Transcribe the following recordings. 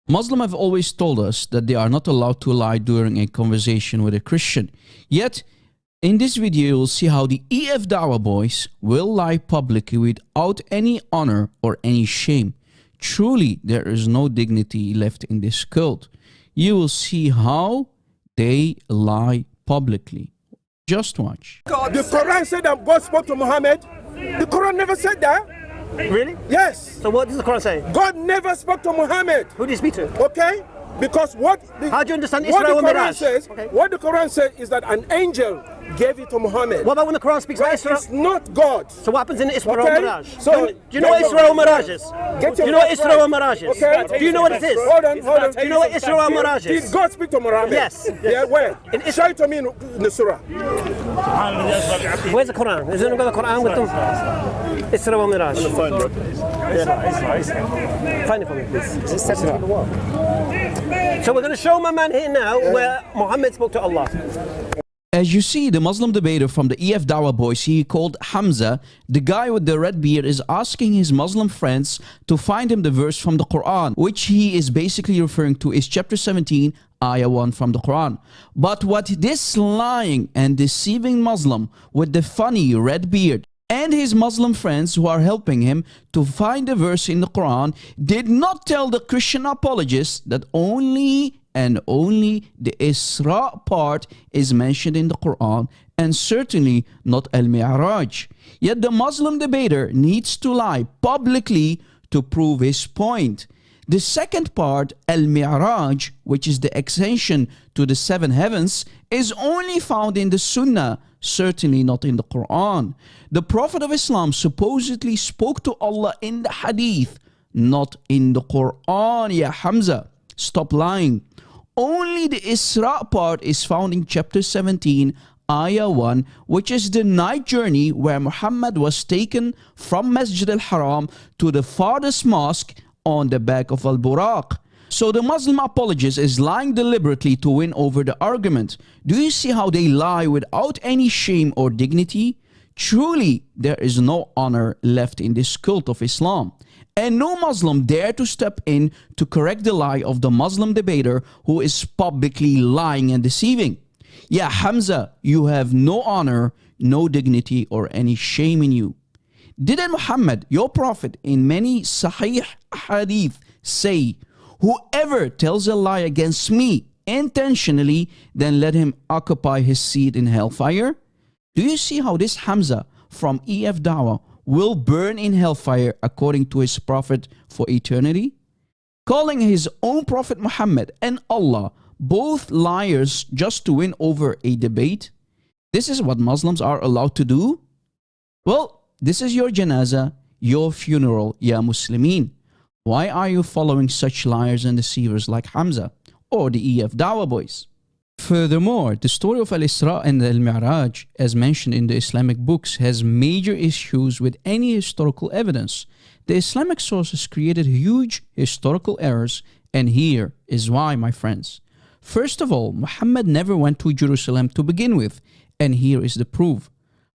Muslims have always told us that they are not allowed to lie during a conversation with a Christian. Yet, in this video, you'll see how the EF Dawah boys will lie publicly without any honor or any shame. Truly, there is no dignity left in this cult. You will see how they lie publicly. Just watch. The Quran said that God spoke to Muhammad. The Quran never said that. Really? Yes. So what does the Quran say? God never spoke to Muhammad. Who did he speak to? Okay? Because how do you understand what Isra the wa Quran Miraj? says, Okay. what the Quran says is that an angel gave it to Muhammad. What about when the Quran speaks about But Isra? it's not God. So what happens in Isra Okay? wa Miraj? So, do you know what Isra wa Miraj is? Get Do you your know what facts Isra wa right. Miraj is? Okay? Do you know what it is? Hold on, hold on. Do you know what Isra wa Miraj is? Did God speak to Muhammad? Yes. Yeah, where? Show it to me in the surah. Where's the Quran? Is anyone got the Quran with them? Isra wa Miraj. Find it for me, please. So we're going to show my man here now where Muhammad spoke to Allah. As you see, the Muslim debater from the EF Dawah boys, he called Hamza, the guy with the red beard, is asking his Muslim friends to find him the verse from the Quran, which he is basically referring to is chapter 17, ayah 1 from the Quran. But what this lying and deceiving Muslim with the funny red beard and his Muslim friends who are helping him to find the verse in the Quran did not tell the Christian apologists that only and only the Isra part is mentioned in the Quran and certainly not Al-Mi'raj. Yet the Muslim debater needs to lie publicly to prove his point. The second part, Al-Mi'raj, which is the ascension to the seven heavens, is only found in the Sunnah, certainly not in the Quran. The Prophet of Islam supposedly spoke to Allah in the Hadith, not in the Quran. Ya Hamza, stop lying. Only the Isra part is found in chapter 17, ayah 1, which is the night journey where Muhammad was taken from Masjid al-Haram to the farthest mosque on the back of Al-Buraq. So the Muslim apologist is lying deliberately to win over the argument. Do you see how they lie without any shame or dignity? Truly, there is no honor left in this cult of Islam. And no Muslim dare to step in to correct the lie of the Muslim debater who is publicly lying and deceiving. Yeah, Hamza, you have no honor, no dignity, or any shame in you. Didn't Muhammad, your prophet, in many Sahih Hadith say, whoever tells a lie against me intentionally, then let him occupy his seat in hellfire? Do you see how this Hamza from EF Dawah will burn in hellfire according to his prophet for eternity? Calling his own prophet Muhammad and Allah both liars just to win over a debate? This is what Muslims are allowed to do? Well, this is your janazah, your funeral, ya Muslimin. Why are you following such liars and deceivers like Hamza or the EF Dawah boys? Furthermore, the story of Al-Isra and Al-Mi'raj, as mentioned in the Islamic books, has major issues with any historical evidence. The Islamic sources created huge historical errors, and here is why, my friends. First of all, Muhammad never went to Jerusalem to begin with, and here is the proof.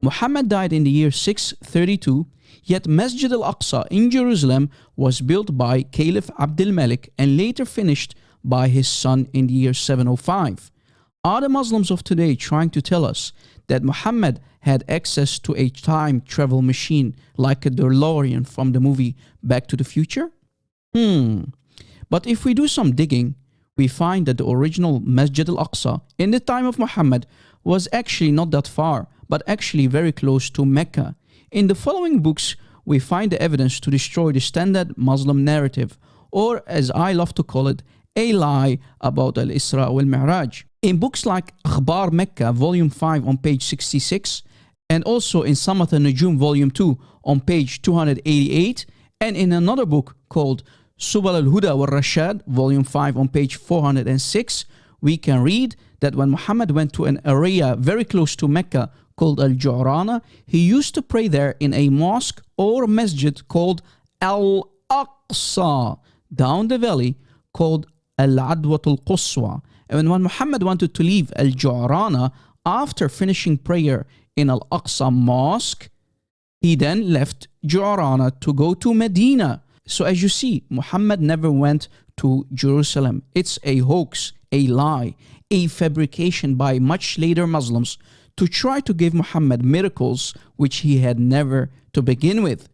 Muhammad died in the year 632, yet Masjid al-Aqsa in Jerusalem was built by Caliph Abdul Malik and later finished by his son in the year 705. Are the Muslims of today trying to tell us that Muhammad had access to a time travel machine like a DeLorean from the movie Back to the Future? But if we do some digging, we find that the original Masjid al-Aqsa in the time of Muhammad was actually not that far, but actually very close to Mecca. In the following books, we find the evidence to destroy the standard Muslim narrative, or as I love to call it, a lie about Al-Isra wal-Mi'raj. In books like Akhbar Mecca, volume 5 on page 66, and also in Samat al-Nujum, volume 2 on page 288, and in another book called Subal al-Huda wal-Rashad, volume 5 on page 406, we can read that when Muhammad went to an area very close to Mecca called Al-Ju'rana, he used to pray there in a mosque or masjid called Al-Aqsa, down the valley called Al-Adwat al-Quswa. And when Muhammad wanted to leave Al-Ju'rana after finishing prayer in Al-Aqsa mosque, he then left Ju'rana to go to Medina. So as you see, Muhammad never went to Jerusalem. It's a hoax, a lie, a fabrication by much later Muslims to try to give Muhammad miracles which he had never to begin with.